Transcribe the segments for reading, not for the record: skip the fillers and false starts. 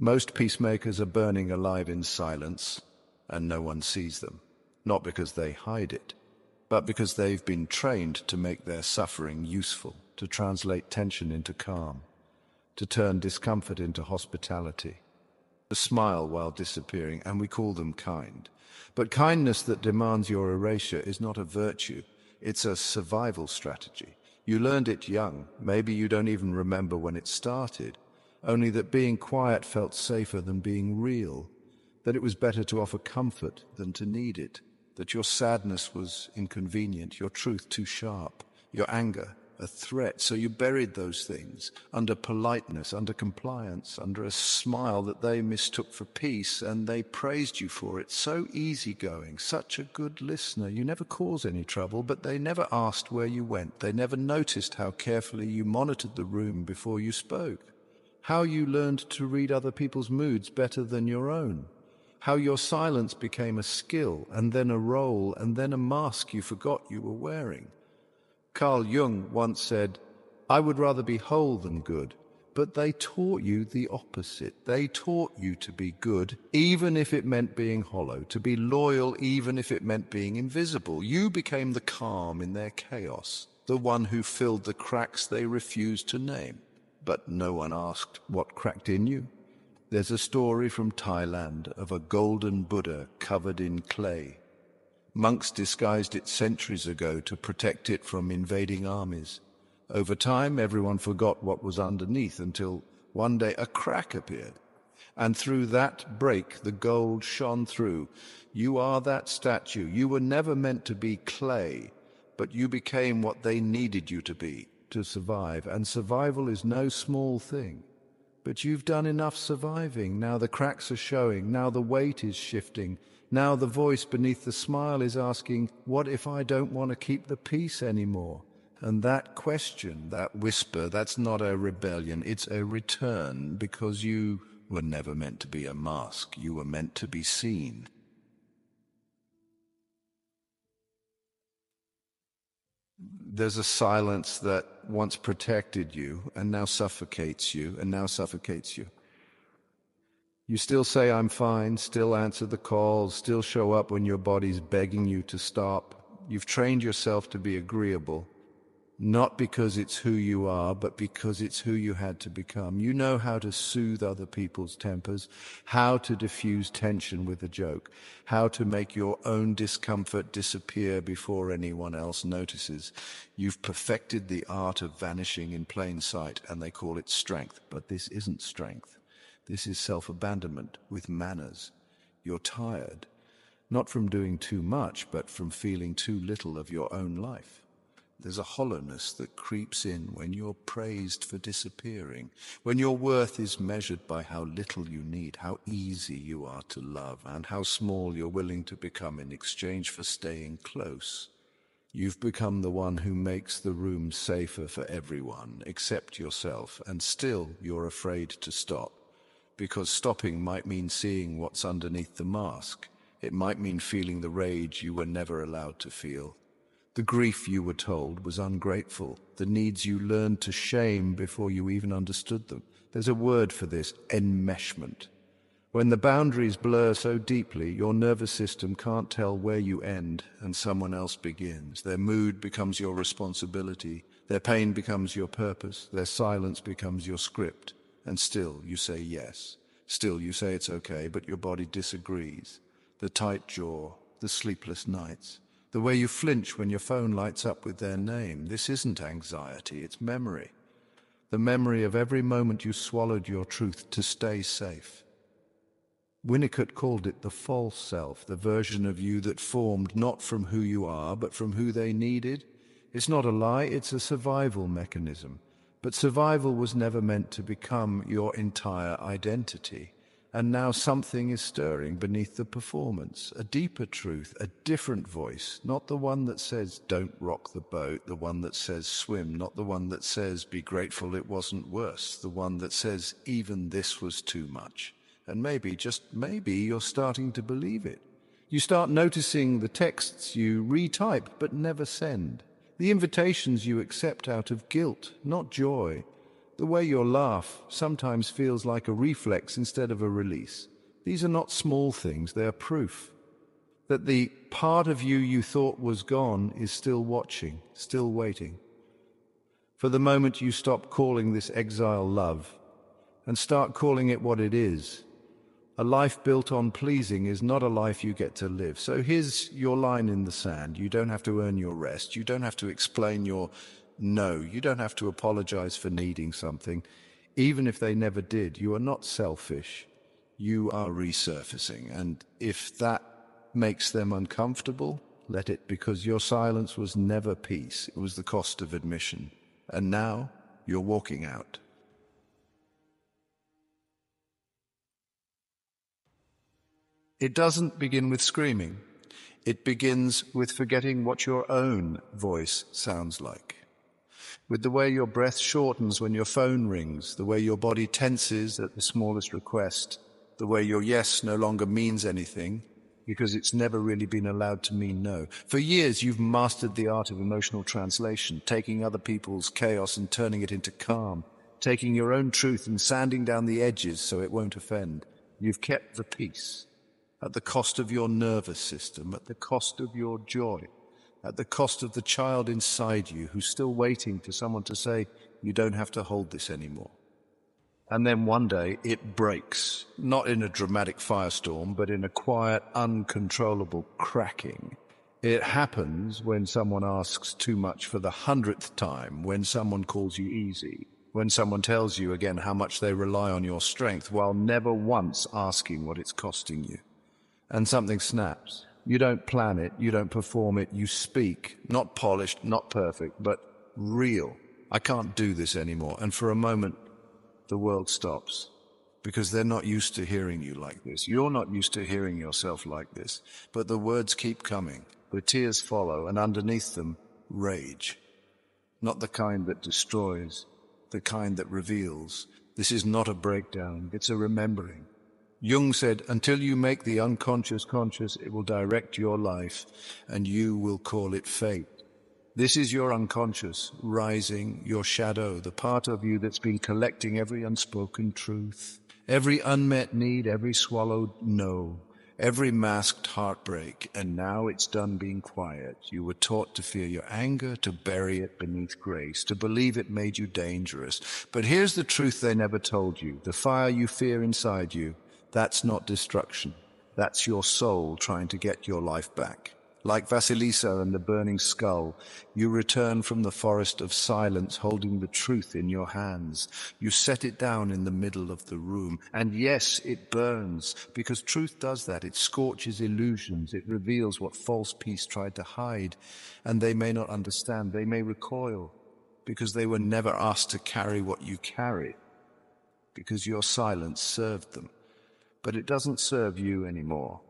Most peacemakers are burning alive in silence, and no one sees them. Not because they hide it, but because they've been trained to make their suffering useful, to translate tension into calm, to turn discomfort into hospitality, to smile while disappearing, and we call them kind. But kindness that demands your erasure is not a virtue, it's a survival strategy. You learned it young, maybe you don't even remember when it started, only that being quiet felt safer than being real, that it was better to offer comfort than to need it, that your sadness was inconvenient, your truth too sharp, your anger a threat. So you buried those things under politeness, under compliance, under a smile that they mistook for peace, and they praised you for it. So easygoing, such a good listener. You never caused any trouble, but they never asked where you went. They never noticed how carefully you monitored the room before you spoke, how you learned to read other people's moods better than your own, how your silence became a skill, and then a role, and then a mask you forgot you were wearing. Carl Jung once said, "I would rather be whole than good," but they taught you the opposite. They taught you to be good, even if it meant being hollow, to be loyal, even if it meant being invisible. You became the calm in their chaos, the one who filled the cracks they refused to name. But no one asked what cracked in you. There's a story from Thailand of a golden Buddha covered in clay. Monks disguised it centuries ago to protect it from invading armies. Over time, everyone forgot what was underneath until one day a crack appeared. And through that break, the gold shone through. You are that statue. You were never meant to be clay, but you became what they needed you to be, to survive. And survival is no small thing. But you've done enough surviving. Now the cracks are showing. Now the weight is shifting. Now the voice beneath the smile is asking, what if I don't want to keep the peace anymore? And that question, that whisper, that's not a rebellion, it's a return, because you were never meant to be a mask. You were meant to be seen. There's a silence that once protected you and now suffocates you and now suffocates you. You still say, "I'm fine," still answer the calls, still show up when your body's begging you to stop. You've trained yourself to be agreeable, not because it's who you are, but because it's who you had to become. You know how to soothe other people's tempers, how to diffuse tension with a joke, how to make your own discomfort disappear before anyone else notices. You've perfected the art of vanishing in plain sight, and they call it strength. But this isn't strength. This is self-abandonment with manners. You're tired, not from doing too much, but from feeling too little of your own life. There's a hollowness that creeps in when you're praised for disappearing, when your worth is measured by how little you need, how easy you are to love, and how small you're willing to become in exchange for staying close. You've become the one who makes the room safer for everyone except yourself, and still you're afraid to stop. Because stopping might mean seeing what's underneath the mask. It might mean feeling the rage you were never allowed to feel. The grief you were told was ungrateful. The needs you learned to shame before you even understood them. There's a word for this: enmeshment. When the boundaries blur so deeply, your nervous system can't tell where you end and someone else begins. Their mood becomes your responsibility. Their pain becomes your purpose. Their silence becomes your script. And still you say yes. Still you say it's okay, but your body disagrees. The tight jaw, the sleepless nights, the way you flinch when your phone lights up with their name. This isn't anxiety, it's memory. The memory of every moment you swallowed your truth to stay safe. Winnicott called it the false self, the version of you that formed not from who you are, but from who they needed. It's not a lie, it's a survival mechanism. But survival was never meant to become your entire identity. And now something is stirring beneath the performance, a deeper truth, a different voice, not the one that says, "Don't rock the boat," the one that says, "Swim," not the one that says, "Be grateful it wasn't worse," the one that says, "Even this was too much." And maybe, just maybe, you're starting to believe it. You start noticing the texts you retype but never send, the invitations you accept out of guilt, not joy, The way your laugh sometimes feels like a reflex instead of a release. These are not small things, they are proof that the part of you you thought was gone is still watching, still waiting. For the moment you stop calling this exile love and start calling it what it is. A life built on pleasing is not a life you get to live. So here's your line in the sand. You don't have to earn your rest. You don't have to explain your no. You don't have to apologize for needing something. Even if they never did, you are not selfish. You are resurfacing. And if that makes them uncomfortable, let it, because your silence was never peace. It was the cost of admission. And now you're walking out. It doesn't begin with screaming. It begins with forgetting what your own voice sounds like. With the way your breath shortens when your phone rings, the way your body tenses at the smallest request, the way your yes no longer means anything because it's never really been allowed to mean no. For years, you've mastered the art of emotional translation, taking other people's chaos and turning it into calm, taking your own truth and sanding down the edges so it won't offend. You've kept the peace. At the cost of your nervous system, at the cost of your joy, at the cost of the child inside you who's still waiting for someone to say, you don't have to hold this anymore. And then one day it breaks, not in a dramatic firestorm, but in a quiet, uncontrollable cracking. It happens when someone asks too much for the 100th time, when someone calls you easy, when someone tells you again how much they rely on your strength while never once asking what it's costing you. And something snaps. You don't plan it, you don't perform it, you speak, not polished, not perfect, but real. I can't do this anymore. And for a moment, the world stops. Because they're not used to hearing you like this. You're not used to hearing yourself like this. But the words keep coming. The tears follow, and underneath them, rage. Not the kind that destroys, the kind that reveals. This is not a breakdown, it's a remembering. Jung said, until you make the unconscious conscious, it will direct your life, and you will call it fate. This is your unconscious, rising, your shadow, the part of you that's been collecting every unspoken truth, every unmet need, every swallowed no, every masked heartbreak, and now it's done being quiet. You were taught to fear your anger, to bury it beneath grace, to believe it made you dangerous. But here's the truth they never told you. The fire you fear inside you, that's not destruction. That's your soul trying to get your life back. Like Vasilisa and the burning skull, you return from the forest of silence holding the truth in your hands. You set it down in the middle of the room. And yes, it burns, because truth does that. It scorches illusions. It reveals what false peace tried to hide. And they may not understand. They may recoil, because they were never asked to carry what you carry, because your silence served them. But it doesn't serve you anymore.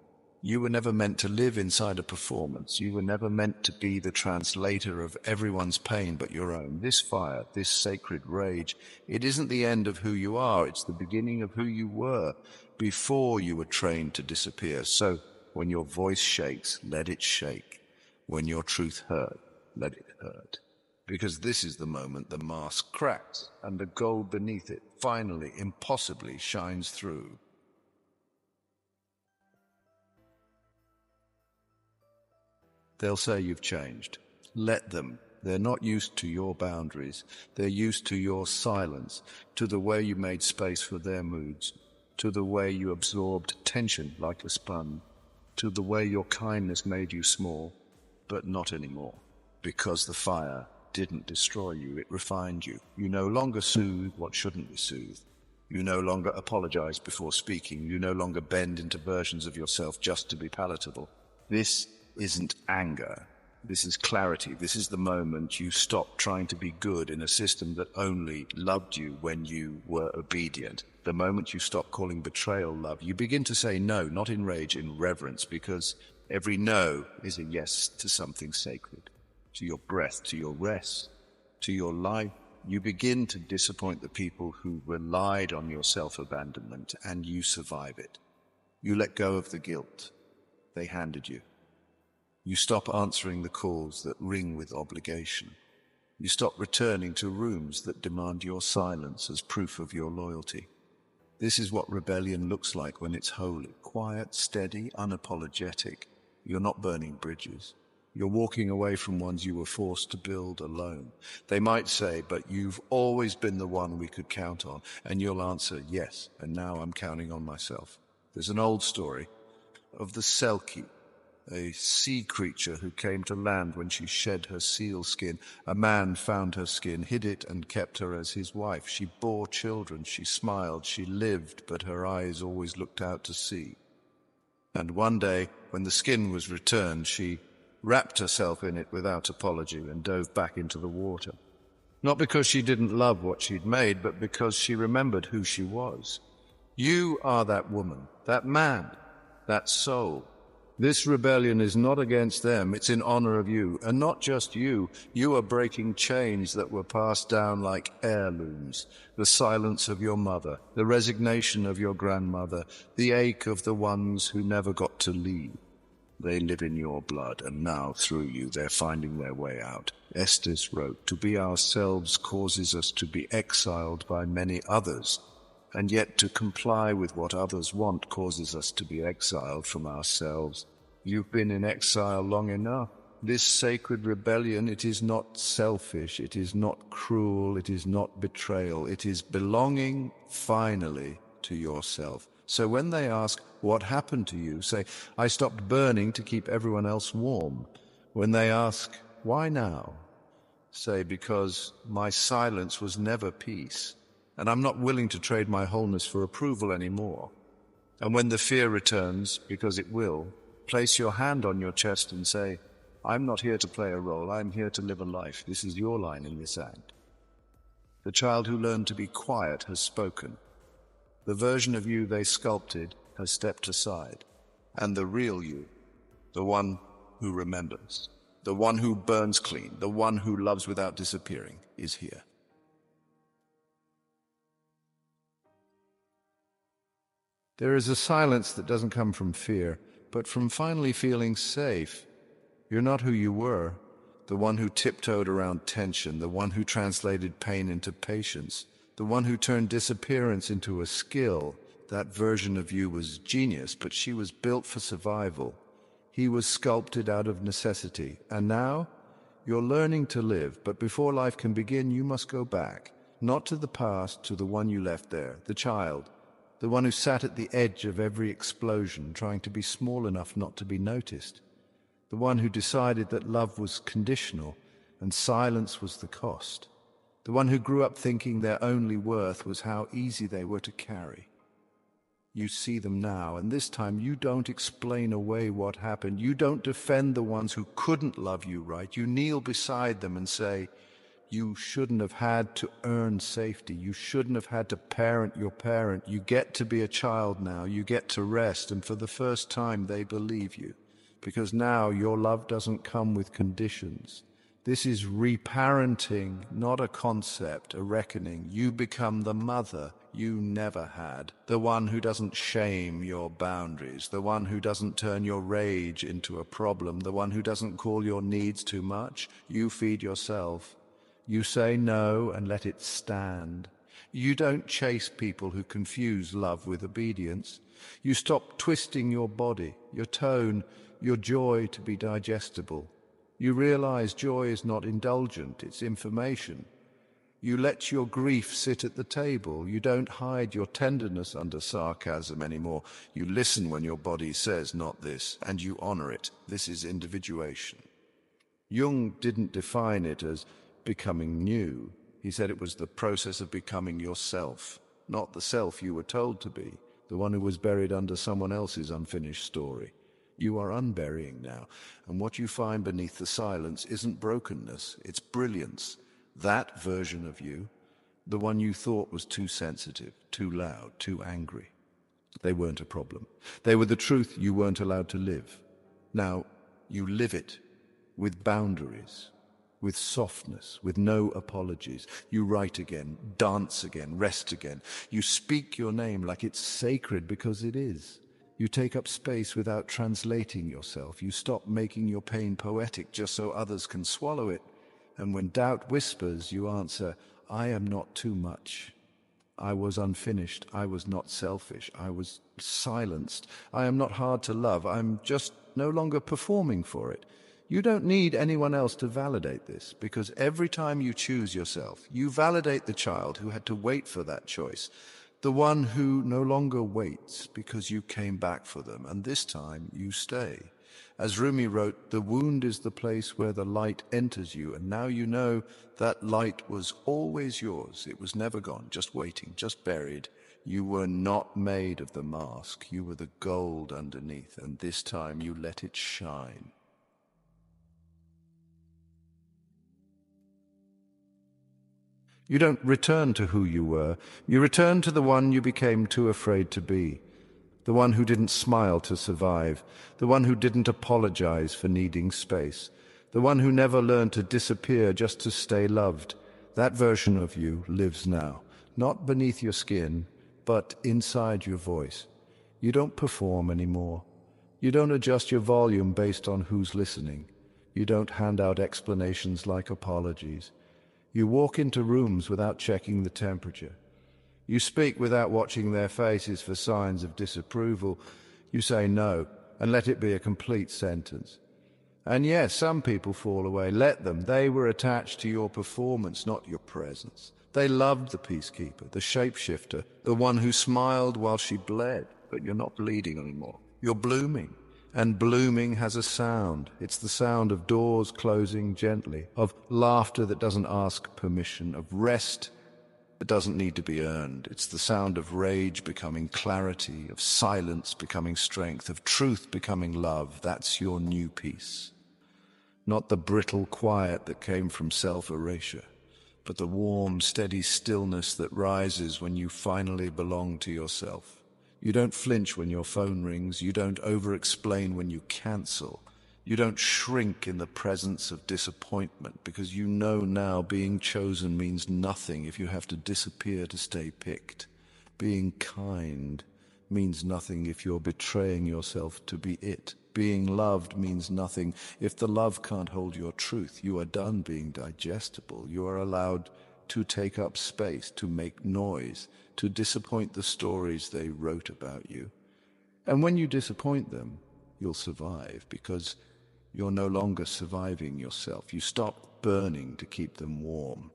You were never meant to live inside a performance. You were never meant to be the translator of everyone's pain but your own. This fire, this sacred rage, it isn't the end of who you are. It's the beginning of who you were before you were trained to disappear. So when your voice shakes, let it shake. When your truth hurt, let it hurt. Because this is the moment the mask cracks and the gold beneath it finally, impossibly shines through. They'll say you've changed. Let them. They're not used to your boundaries. They're used to your silence, to the way you made space for their moods, to the way you absorbed tension like a sponge, to the way your kindness made you small, but not anymore. Because the fire didn't destroy you, it refined you. You no longer soothe what shouldn't be soothed. You no longer apologize before speaking. You no longer bend into versions of yourself just to be palatable. This isn't anger. This is clarity. This is the moment you stop trying to be good in a system that only loved you when you were obedient. The moment you stop calling betrayal love, you begin to say no, not in rage, in reverence, because every no is a yes to something sacred, to your breath, to your rest, to your life. You begin to disappoint the people who relied on your self-abandonment, and you survive it. You let go of the guilt they handed you. You stop answering the calls that ring with obligation. You stop returning to rooms that demand your silence as proof of your loyalty. This is what rebellion looks like when it's holy, quiet, steady, unapologetic. You're not burning bridges. You're walking away from ones you were forced to build alone. They might say, but you've always been the one we could count on. And you'll answer, yes, and now I'm counting on myself. There's an old story of the Selkie, a sea creature who came to land when she shed her seal skin. A man found her skin, hid it, and kept her as his wife. She bore children, she smiled, she lived, but her eyes always looked out to sea. And one day, when the skin was returned, she wrapped herself in it without apology and dove back into the water. Not because she didn't love what she'd made, but because she remembered who she was. You are that woman, that man, that soul. This rebellion is not against them, it's in honor of you. And not just you, you are breaking chains that were passed down like heirlooms. The silence of your mother, the resignation of your grandmother, the ache of the ones who never got to leave. They live in your blood, and now through you they're finding their way out. Estes wrote, "To be ourselves causes us to be exiled by many others, and yet to comply with what others want causes us to be exiled from ourselves." You've been in exile long enough. This sacred rebellion, it is not selfish, it is not cruel, it is not betrayal. It is belonging, finally, to yourself. So when they ask, what happened to you? Say, I stopped burning to keep everyone else warm. When they ask, why now? Say, because my silence was never peace, and I'm not willing to trade my wholeness for approval anymore. And when the fear returns, because it will, place your hand on your chest and say, I'm not here to play a role, I'm here to live a life. This is your line in this act. The child who learned to be quiet has spoken. The version of you they sculpted has stepped aside. And the real you, the one who remembers, the one who burns clean, the one who loves without disappearing, is here. There is a silence that doesn't come from fear, but from finally feeling safe. You're not who you were, the one who tiptoed around tension, the one who translated pain into patience, the one who turned disappearance into a skill. That version of you was genius, but she was built for survival. He was sculpted out of necessity. And now, you're learning to live, but before life can begin, you must go back. Not to the past, to the one you left there, the child, the one who sat at the edge of every explosion, trying to be small enough not to be noticed. The one who decided that love was conditional and silence was the cost. The one who grew up thinking their only worth was how easy they were to carry. You see them now, and this time you don't explain away what happened. You don't defend the ones who couldn't love you right. You kneel beside them and say, you shouldn't have had to earn safety. You shouldn't have had to parent your parent. You get to be a child now. You get to rest, and for the first time they believe you. Because now your love doesn't come with conditions. This is reparenting, not a concept, a reckoning. You become the mother you never had, the one who doesn't shame your boundaries, the one who doesn't turn your rage into a problem, the one who doesn't call your needs too much. You feed yourself. You say no and let it stand. You don't chase people who confuse love with obedience. You stop twisting your body, your tone, your joy to be digestible. You realize joy is not indulgent, it's information. You let your grief sit at the table. You don't hide your tenderness under sarcasm anymore. You listen when your body says not this, and you honor it. This is individuation. Jung didn't define it as becoming new. He said it was the process of becoming yourself, not the self you were told to be, the one who was buried under someone else's unfinished story. You are unburying now, and what you find beneath the silence isn't brokenness, it's brilliance. That version of you, the one you thought was too sensitive, too loud, too angry. They weren't a problem. They were the truth you weren't allowed to live. Now, you live it with boundaries, with softness, with no apologies. You write again, dance again, rest again. You speak your name like it's sacred because it is. You take up space without translating yourself. You stop making your pain poetic just so others can swallow it. And when doubt whispers, you answer, I am not too much. I was unfinished. I was not selfish. I was silenced. I am not hard to love. I'm just no longer performing for it. You don't need anyone else to validate this, because every time you choose yourself, you validate the child who had to wait for that choice, the one who no longer waits because you came back for them, and this time you stay. As Rumi wrote, the wound is the place where the light enters you, and now you know that light was always yours. It was never gone, just waiting, just buried. You were not made of the mask. You were the gold underneath, and this time you let it shine. You don't return to who you were. You return to the one you became too afraid to be. The one who didn't smile to survive. The one who didn't apologize for needing space. The one who never learned to disappear just to stay loved. That version of you lives now, not beneath your skin, but inside your voice. You don't perform anymore. You don't adjust your volume based on who's listening. You don't hand out explanations like apologies. You walk into rooms without checking the temperature. You speak without watching their faces for signs of disapproval. You say no, and let it be a complete sentence. And yes, some people fall away. Let them. They were attached to your performance, not your presence. They loved the peacekeeper, the shapeshifter, the one who smiled while she bled. But you're not bleeding anymore. You're blooming. And blooming has a sound. It's the sound of doors closing gently, of laughter that doesn't ask permission, of rest that doesn't need to be earned. It's the sound of rage becoming clarity, of silence becoming strength, of truth becoming love. That's your new peace. Not the brittle quiet that came from self-erasure, but the warm, steady stillness that rises when you finally belong to yourself. You don't flinch when your phone rings. You don't over-explain when you cancel. You don't shrink in the presence of disappointment, because you know now being chosen means nothing if you have to disappear to stay picked. Being kind means nothing if you're betraying yourself to be it. Being loved means nothing if the love can't hold your truth. You are done being digestible. You are allowed to take up space, to make noise, to disappoint the stories they wrote about you. And when you disappoint them, you'll survive, because you're no longer surviving yourself. You stop burning to keep them warm.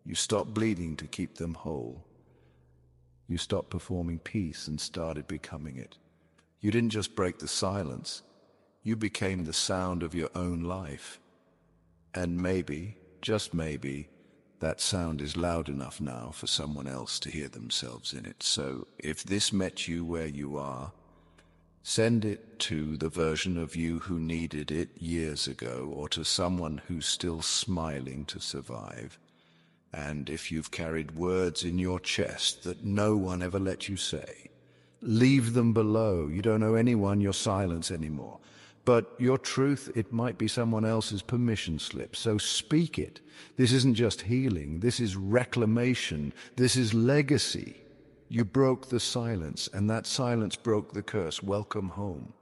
You stop bleeding to keep them whole. You stopped performing peace and started becoming it. You didn't just break the silence. You became the sound of your own life. And maybe, just maybe, that sound is loud enough now for someone else to hear themselves in it. So if this met you where you are, send it to the version of you who needed it years ago, or to someone who's still smiling to survive. And if you've carried words in your chest that no one ever let you say, leave them below. You don't owe anyone your silence anymore. But your truth, it might be someone else's permission slip, so speak it. This isn't just healing, this is reclamation, this is legacy. You broke the silence, and that silence broke the curse. Welcome home.